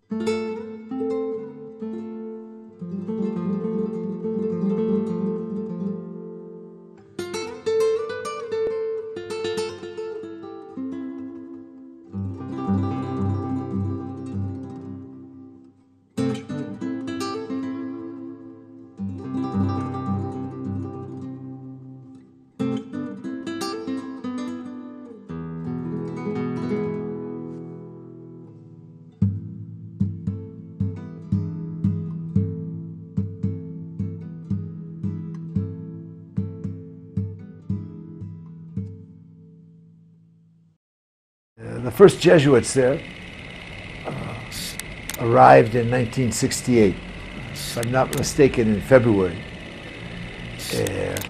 The first Jesuits there arrived in 1968, if I'm not mistaken, in February.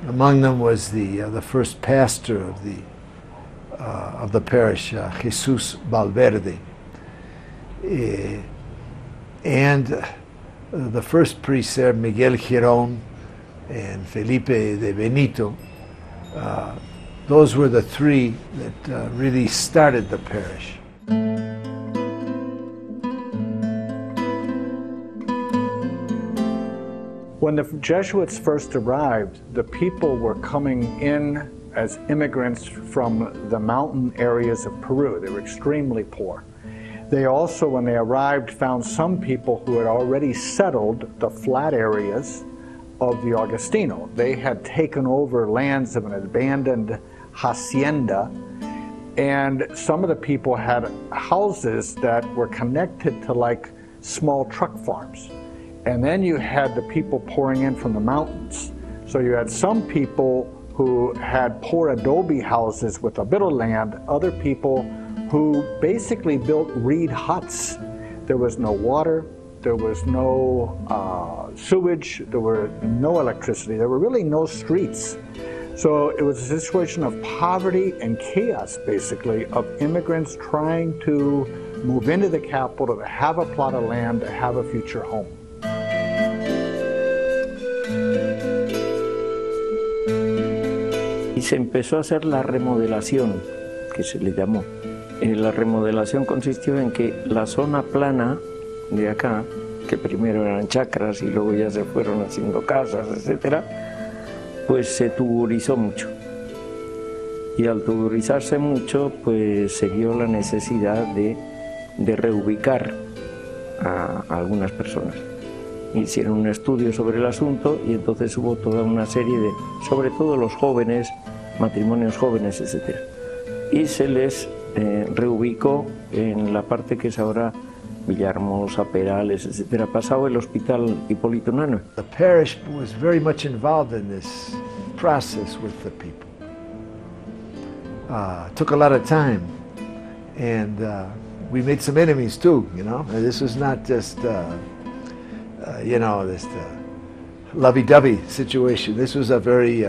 Among them was the first pastor of the parish, Jesus Valverde, and the first priests there, Miguel Girón and Felipe de Benito. Those were the three that really started the parish. When the Jesuits first arrived, the people were coming in as immigrants from the mountain areas of Peru. They were extremely poor. They also, when they arrived, found some people who had already settled the flat areas of the Agustino. They had taken over lands of an abandoned hacienda, and some of the people had houses that were connected to like small truck farms. And then you had the people pouring in from the mountains. So you had some people who had poor adobe houses with a bit of land, other people who basically built reed huts. There was no water, there was no sewage, there were no electricity, there were really no streets. So it was a situation of poverty and chaos, basically, of immigrants trying to move into the capital, to have a plot of land, to have a future home. Y se empezó a hacer la remodelación, que se le llamó. La remodelación consistió en que la zona plana de acá, que primero eran chacras y luego ya se fueron haciendo casas, etcétera, pues se tuburizó mucho. Y al tuburizarse mucho, pues se vio la necesidad de reubicar a algunas personas. Hicieron un estudio sobre el asunto y entonces hubo toda una serie de, sobre todo los jóvenes, matrimonios jóvenes, etc. Y se les reubicó en la parte que es ahora Villahermosa, Perales, etc., pasado el Hospital Hipólito Unanue. The parish was very much involved in this process with the people. Took a lot of time, and we made some enemies too, you know. This was not just, you know, this lovey-dovey situation. This was a very,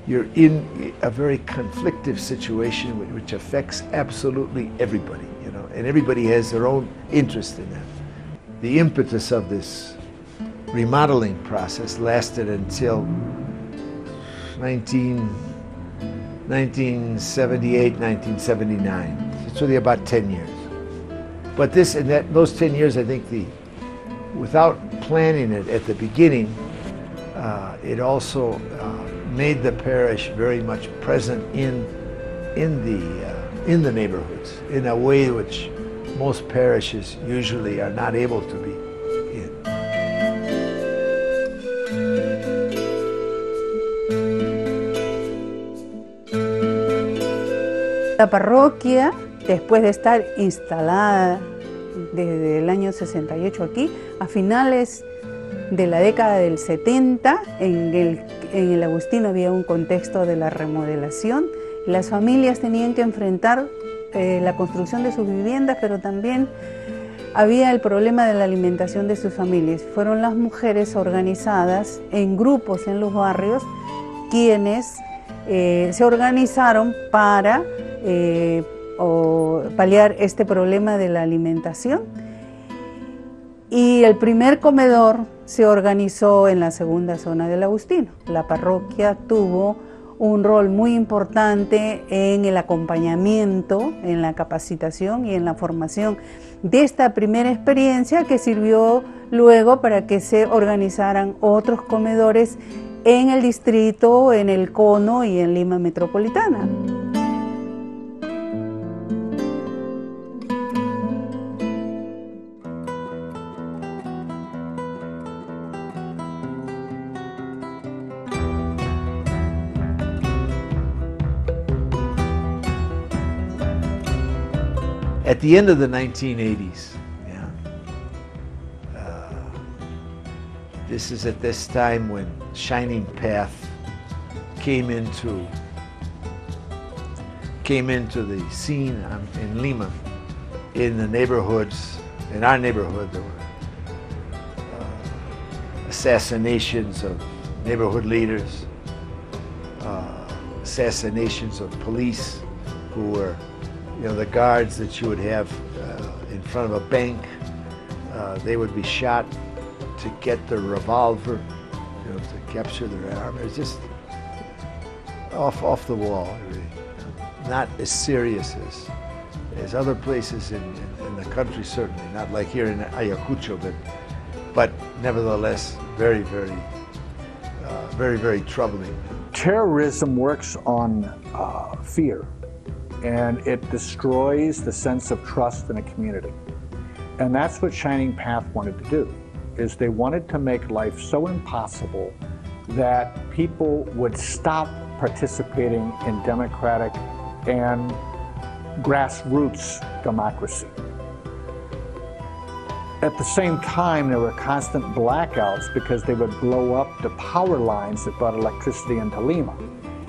you're in a very conflictive situation which affects absolutely everybody, you know, and everybody has their own interest in that. The impetus of this remodeling process lasted until 1978, 1979. It's really about 10 years. But this, in those 10 years, I think without planning it at the beginning, it also made the parish very much present in the neighborhoods in a way which most parishes usually are not able to be in. La parroquia, después de estar instalada desde el año 68 aquí, a finales de la década del 70, en el Agustino había un contexto de la remodelación. Las familias tenían que enfrentar la construcción de sus viviendas, pero también había el problema de la alimentación de sus familias. Fueron las mujeres organizadas en grupos en los barrios quienes se organizaron para paliar este problema de la alimentación. Y el primer comedor se organizó en la segunda zona del Agustino. La parroquia tuvo un rol muy importante en el acompañamiento, en la capacitación y en la formación de esta primera experiencia, que sirvió luego para que se organizaran otros comedores en el distrito, en el Cono y en Lima Metropolitana. At the end of the 1980s, this is at this time when Shining Path came into the scene in Lima. In the neighborhoods, in our neighborhood, there were assassinations of neighborhood leaders, assassinations of police who were, the guards that you would have in front of a bank. They would be shot to get their revolver, to capture their arm. It was just off the wall, really. Not as serious as other places in the country, certainly. Not like here in Ayacucho, but nevertheless, very, very troubling. Terrorism works on fear, and it destroys the sense of trust in a community. And that's what Shining Path wanted to do, is they wanted to make life so impossible that people would stop participating in democratic and grassroots democracy. At the same time, there were constant blackouts because they would blow up the power lines that brought electricity into Lima.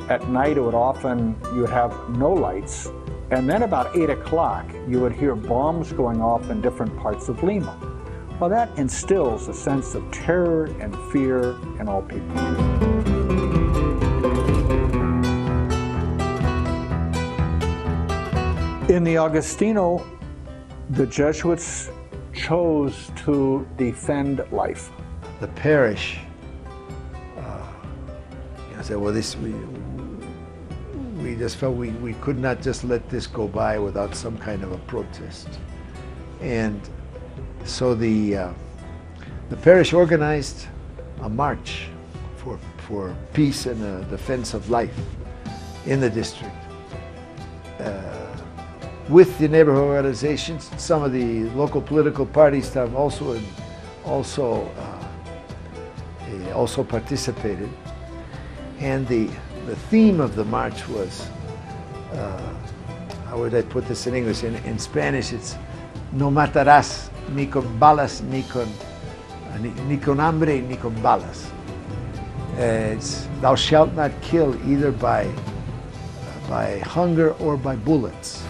At night, you would have no lights, and then about 8 o'clock, you would hear bombs going off in different parts of Lima. Well, that instills a sense of terror and fear in all people. In the Agustino, the Jesuits chose to defend life. The parish said, well, we just felt we could not just let this go by without some kind of a protest. And so the parish organized a march for peace and the defense of life in the district. With the neighborhood organizations, some of the local political parties have also participated. And the theme of the march was, how would I put this in English? In Spanish, it's no matarás ni con balas ni con hambre ni con balas. It's thou shalt not kill either by hunger or by bullets.